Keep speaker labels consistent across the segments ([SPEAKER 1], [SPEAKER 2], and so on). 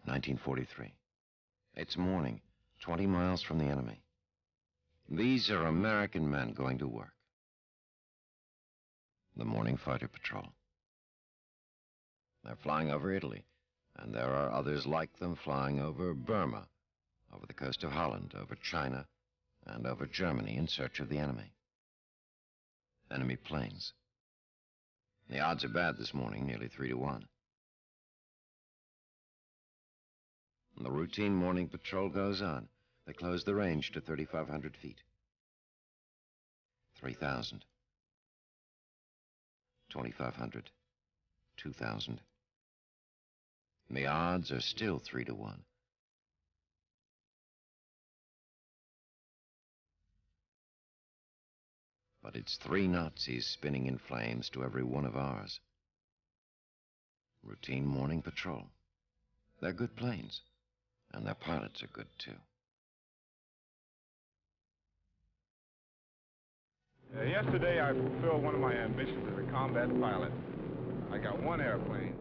[SPEAKER 1] 1943. It's morning, 20 miles from the enemy. These are American men going to work. The morning fighter patrol. They're flying over Italy, and there are others like them flying over Burma, over the coast of Holland, over China, and over Germany in search of the enemy. Enemy planes. The odds are bad this morning, nearly 3-1. And the routine morning patrol goes on. They close the range to 3,500 feet. 3,000. 2,500. 2,000. The odds are still 3-1. But it's 3 Nazis spinning in flames to every one of ours. Routine morning patrol. They're good planes, and their pilots are good too.
[SPEAKER 2] Yesterday, I fulfilled one of my ambitions as a combat pilot. I got 1 airplane.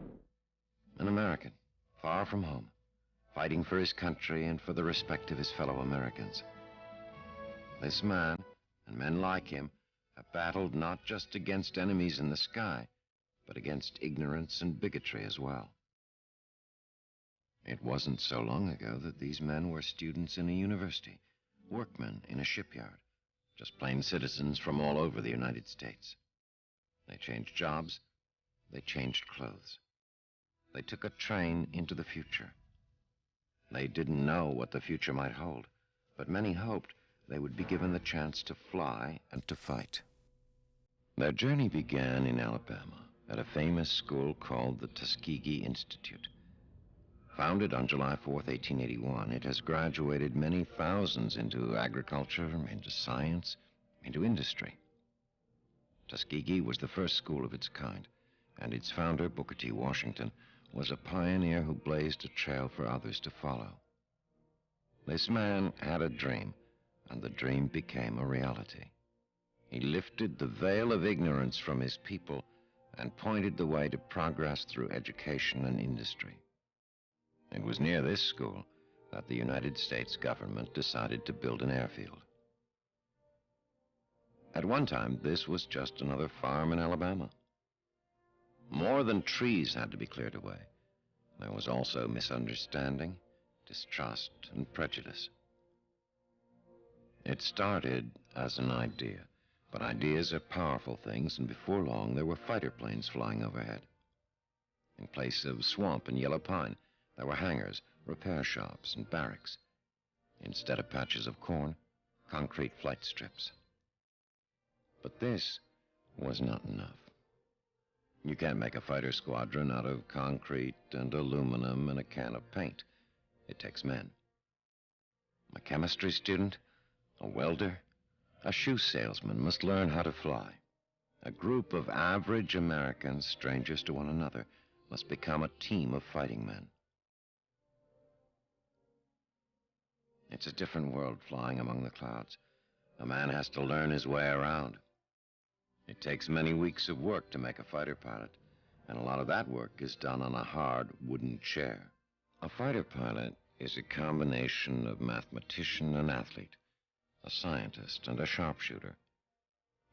[SPEAKER 1] An American, far from home, fighting for his country and for the respect of his fellow Americans. This man, and men like him, have battled not just against enemies in the sky, but against ignorance and bigotry as well. It wasn't so long ago that these men were students in a university, workmen in a shipyard, just plain citizens from all over the United States. They changed jobs, they changed clothes. They took a train into the future. They didn't know what the future might hold, but many hoped they would be given the chance to fly and to fight. Their journey began in Alabama at a famous school called the Tuskegee Institute. Founded on July 4th, 1881, it has graduated many thousands into agriculture, into science, into industry. Tuskegee was the first school of its kind, and its founder, Booker T. Washington, was a pioneer who blazed a trail for others to follow. This man had a dream, and the dream became a reality. He lifted the veil of ignorance from his people and pointed the way to progress through education and industry. It was near this school that the United States government decided to build an airfield. At one time, this was just another farm in Alabama. More than trees had to be cleared away. There was also misunderstanding, distrust, and prejudice. It started as an idea, but ideas are powerful things, and before long there were fighter planes flying overhead. In place of swamp and yellow pine, there were hangars, repair shops, and barracks. Instead of patches of corn, concrete flight strips. But this was not enough. You can't make a fighter squadron out of concrete and aluminum and a can of paint. It takes men. A chemistry student, a welder, a shoe salesman must learn how to fly. A group of average Americans, strangers to one another, must become a team of fighting men. It's a different world flying among the clouds. A man has to learn his way around. It takes many weeks of work to make a fighter pilot, and a lot of that work is done on a hard wooden chair. A fighter pilot is a combination of mathematician and athlete, a scientist and a sharpshooter.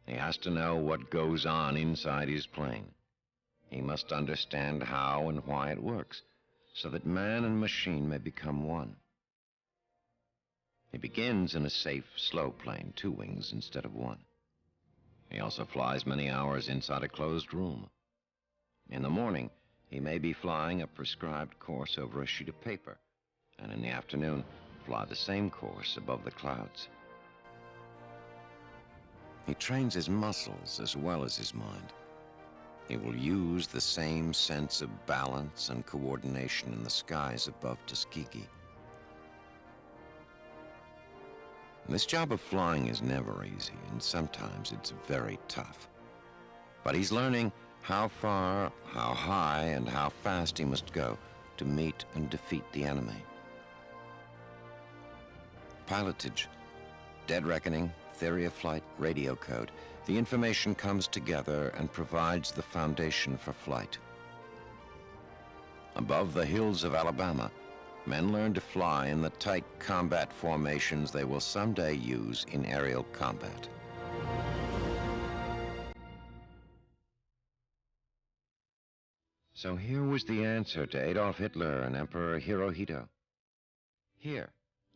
[SPEAKER 1] He has to know what goes on inside his plane. He must understand how and why it works, so that man and machine may become one. He begins in a safe, slow plane, 2 wings instead of 1. He also flies many hours inside a closed room. In the morning, he may be flying a prescribed course over a sheet of paper, and in the afternoon, fly the same course above the clouds. He trains his muscles as well as his mind. He will use the same sense of balance and coordination in the skies above Tuskegee. This job of flying is never easy, and sometimes it's very tough. But he's learning how far, how high, and how fast he must go to meet and defeat the enemy. Pilotage, dead reckoning, theory of flight, radio code. The information comes together and provides the foundation for flight. Above the hills of Alabama, Men learn to fly in the tight combat formations they will someday use in aerial combat. So here was the answer to Adolf Hitler and Emperor Hirohito. Here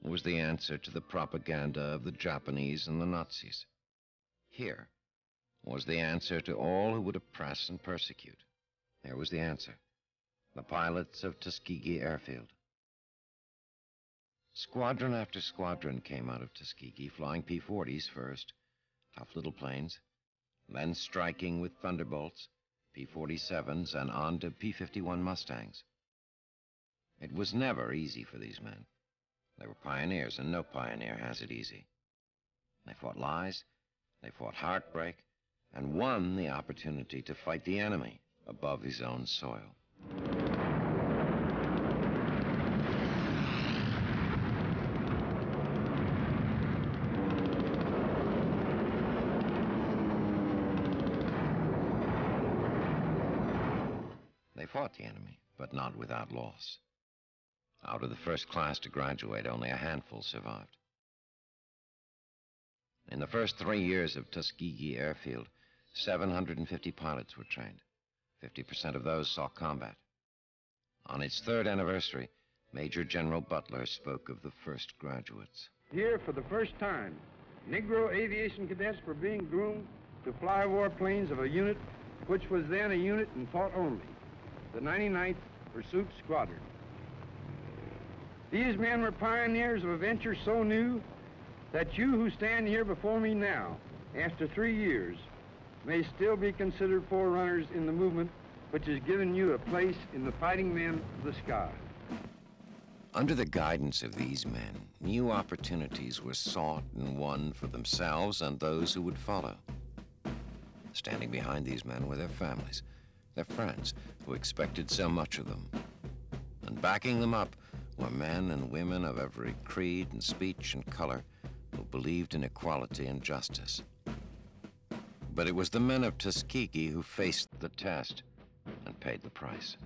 [SPEAKER 1] was the answer to the propaganda of the Japanese and the Nazis. Here was the answer to all who would oppress and persecute. There was the answer. The pilots of Tuskegee Airfield. Squadron after squadron came out of Tuskegee, flying P-40s first, tough little planes, then striking with Thunderbolts, P-47s, and on to P-51 Mustangs. It was never easy for these men. They were pioneers, and no pioneer has it easy. They fought lies, they fought heartbreak, and won the opportunity to fight the enemy above his own soil. They fought the enemy, but not without loss. Out of the first class to graduate, only a handful survived. In the first 3 years of Tuskegee Airfield, 750 pilots were trained. 50% of those saw combat. On its 3rd anniversary, Major General Butler spoke of the first graduates.
[SPEAKER 3] Here, for the first time, Negro aviation cadets were being groomed to fly warplanes of a unit which was then a unit in thought only, the 99th Pursuit Squadron. These men were pioneers of a venture so new that you who stand here before me now, after 3 years, may still be considered forerunners in the movement which has given you a place in the fighting men of the sky.
[SPEAKER 1] Under the guidance of these men, new opportunities were sought and won for themselves and those who would follow. Standing behind these men were their families, their friends, who expected so much of them. And backing them up were men and women of every creed and speech and color who believed in equality and justice. But it was the men of Tuskegee who faced the test and paid the price.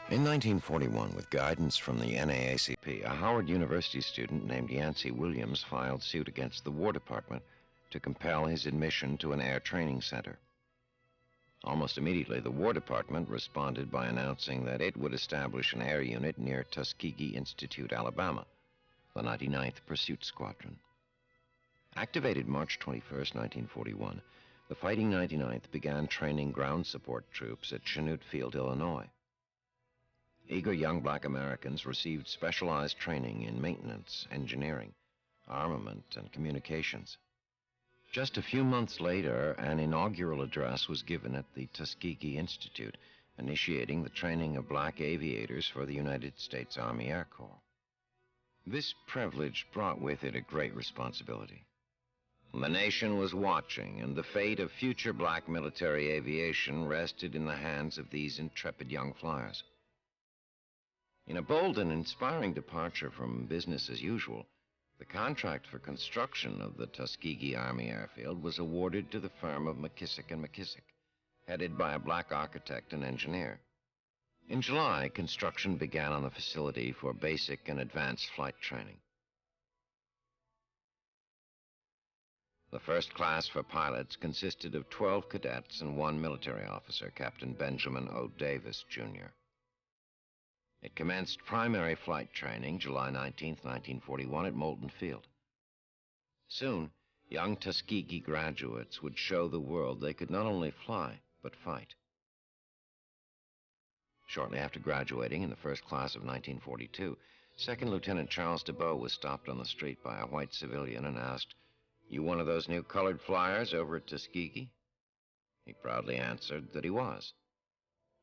[SPEAKER 1] In 1941, with guidance from the NAACP, a Howard University student named Yancey Williams filed suit against the War Department to compel his admission to an air training center. Almost immediately, the War Department responded by announcing that it would establish an air unit near Tuskegee Institute, Alabama, the 99th Pursuit Squadron. Activated March 21, 1941, the Fighting 99th began training ground support troops at Chanute Field, Illinois. Eager young black Americans received specialized training in maintenance, engineering, armament, and communications. Just a few months later, an inaugural address was given at the Tuskegee Institute, initiating the training of black aviators for the United States Army Air Corps. This privilege brought with it a great responsibility. The nation was watching, and the fate of future black military aviation rested in the hands of these intrepid young flyers. In a bold and inspiring departure from business as usual, the contract for construction of the Tuskegee Army Airfield was awarded to the firm of McKissick and McKissick, headed by a black architect and engineer. In July, construction began on the facility for basic and advanced flight training. The first class for pilots consisted of 12 cadets and one military officer, Captain Benjamin O. Davis, Jr. It commenced primary flight training July 19, 1941 at Moulton Field. Soon, young Tuskegee graduates would show the world they could not only fly, but fight. Shortly after graduating in the first class of 1942, Second Lieutenant Charles DeBow was stopped on the street by a white civilian and asked, "You one of those new colored flyers over at Tuskegee?" He proudly answered that he was.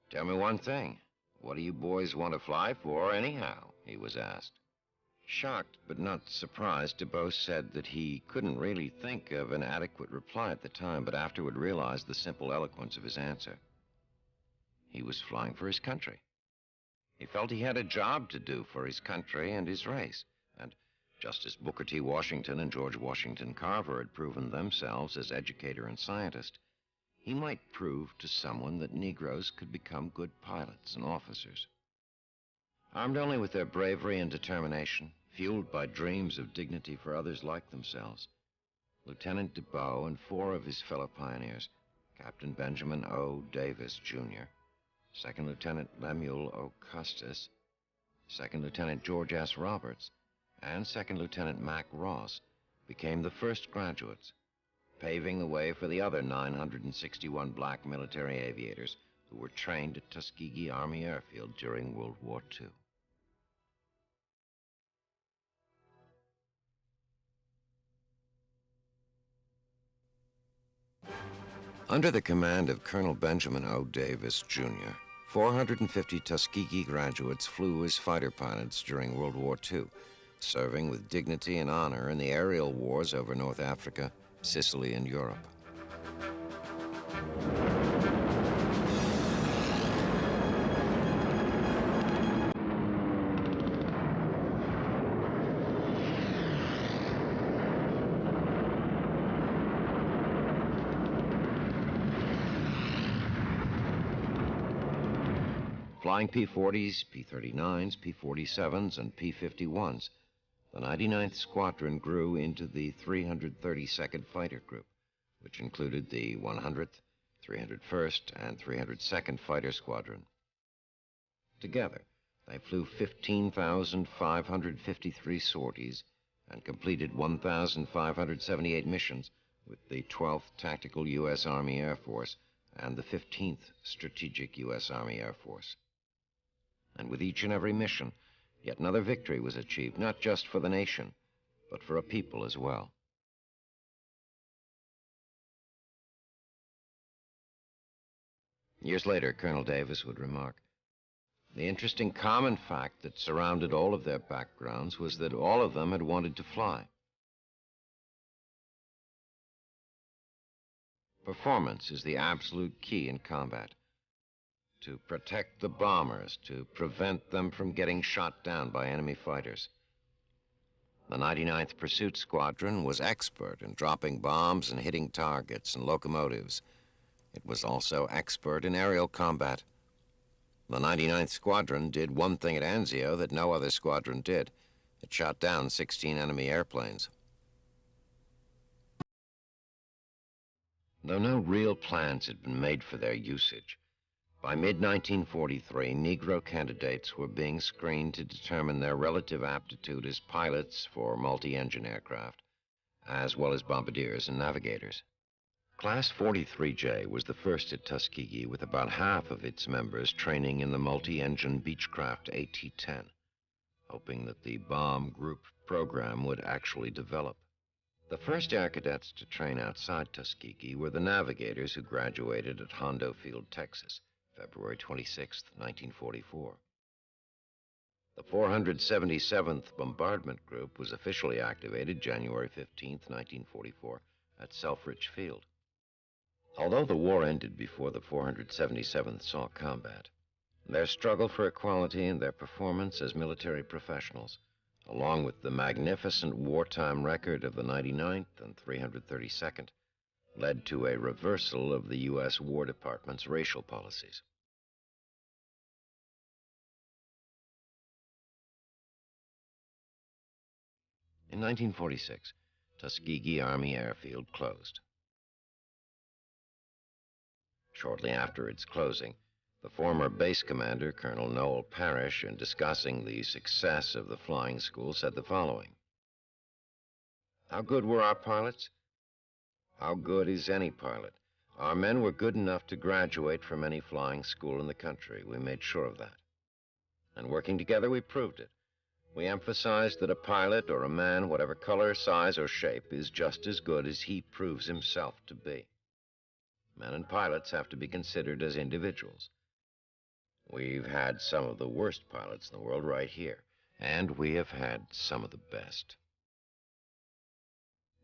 [SPEAKER 1] "Tell me one thing. What do you boys want to fly for, anyhow?" he was asked. Shocked but not surprised, DeBow said that he couldn't really think of an adequate reply at the time, but afterward realized the simple eloquence of his answer. He was flying for his country. He felt he had a job to do for his country and his race, and just as Booker T. Washington and George Washington Carver had proven themselves as educator and scientist, he might prove to someone that Negroes could become good pilots and officers. Armed only with their bravery and determination, fueled by dreams of dignity for others like themselves, Lieutenant DeBow and 4 of his fellow pioneers, Captain Benjamin O. Davis, Jr., Second Lieutenant Lemuel O. Custis, Second Lieutenant George S. Roberts, and Second Lieutenant Mac Ross, became the first graduates, paving the way for the other 961 black military aviators who were trained at Tuskegee Army Airfield during World War II. Under the command of Colonel Benjamin O. Davis, Jr., 450 Tuskegee graduates flew as fighter pilots during World War II, serving with dignity and honor in the aerial wars over North Africa, Sicily, and Europe. Flying P-40s, P-39s, P-47s, and P-51s, the 99th Squadron grew into the 332nd Fighter Group, which included the 100th, 301st, and 302nd Fighter Squadron. Together, they flew 15,553 sorties and completed 1,578 missions with the 12th Tactical U.S. Army Air Force and the 15th Strategic U.S. Army Air Force. And with each and every mission, yet another victory was achieved, not just for the nation, but for a people as well. Years later, Colonel Davis would remark, "The interesting common fact that surrounded all of their backgrounds was that all of them had wanted to fly. Performance is the absolute key in combat. To protect the bombers, to prevent them from getting shot down by enemy fighters. The 99th Pursuit Squadron was expert in dropping bombs and hitting targets and locomotives. It was also expert in aerial combat. The 99th Squadron did one thing at Anzio that no other squadron did. It shot down 16 enemy airplanes." Though no real plans had been made for their usage, by mid-1943, Negro candidates were being screened to determine their relative aptitude as pilots for multi-engine aircraft, as well as bombardiers and navigators. Class 43J was the first at Tuskegee, with about half of its members training in the multi-engine Beechcraft AT-10, hoping that the bomb group program would actually develop. The first air cadets to train outside Tuskegee were the navigators who graduated at Hondo Field, Texas, February 26, 1944. The 477th Bombardment Group was officially activated January 15, 1944, at Selfridge Field. Although the war ended before the 477th saw combat, their struggle for equality and their performance as military professionals, along with the magnificent wartime record of the 99th and 332nd, led to a reversal of the U.S. War Department's racial policies. In 1946, Tuskegee Army Airfield closed. Shortly after its closing, the former base commander, Colonel Noel Parrish, in discussing the success of the flying school, said the following: "How good were our pilots? How good is any pilot? Our men were good enough to graduate from any flying school in the country. We made sure of that. And working together, we proved it. We emphasized that a pilot or a man, whatever color, size, or shape, is just as good as he proves himself to be. Men and pilots have to be considered as individuals. We've had some of the worst pilots in the world right here, and we have had some of the best.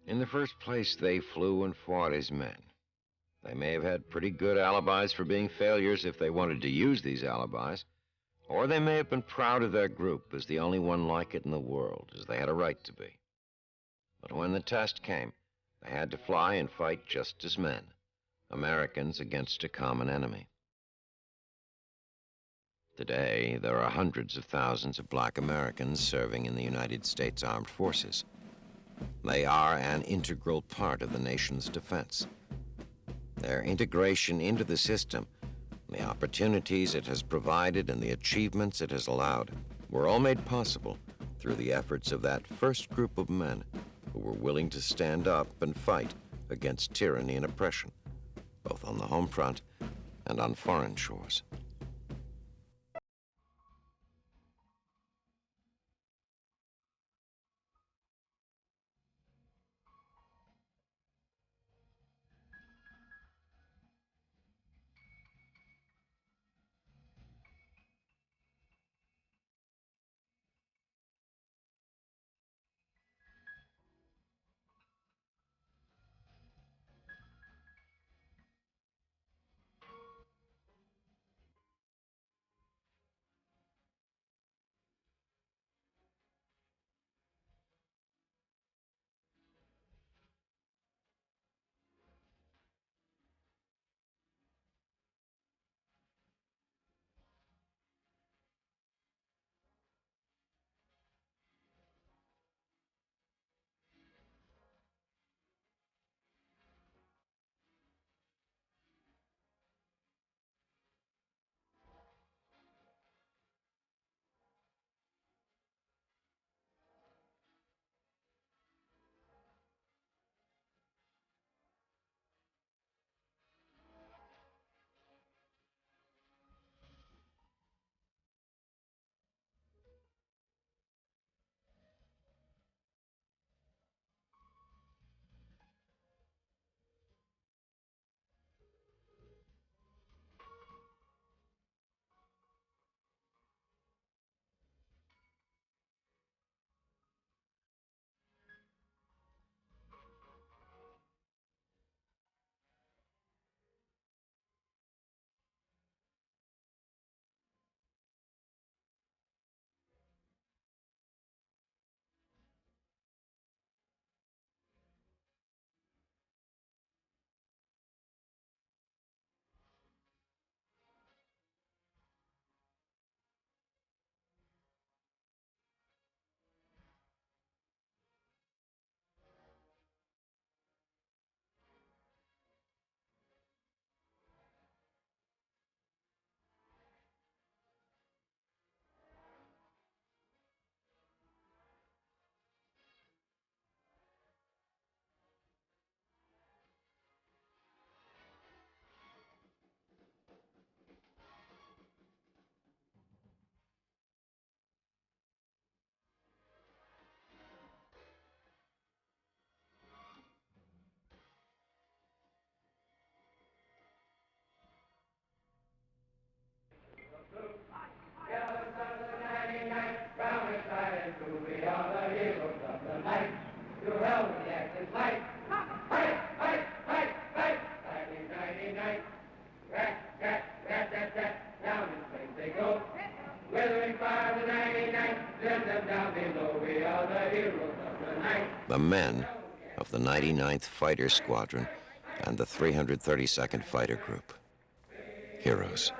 [SPEAKER 1] In the first place, they flew and fought as men. They may have had pretty good alibis for being failures if they wanted to use these alibis, or they may have been proud of their group as the only one like it in the world, as they had a right to be. But when the test came, they had to fly and fight just as men, Americans against a common enemy. Today, there are hundreds of thousands of black Americans serving in the United States Armed Forces. They are an integral part of the nation's defense. Their integration into the system, the opportunities it has provided, and the achievements it has allowed were all made possible through the efforts of that first group of men who were willing to stand up and fight against tyranny and oppression, both on the home front and on foreign shores. the men of the 99th Fighter Squadron and the 332nd Fighter Group. Heroes.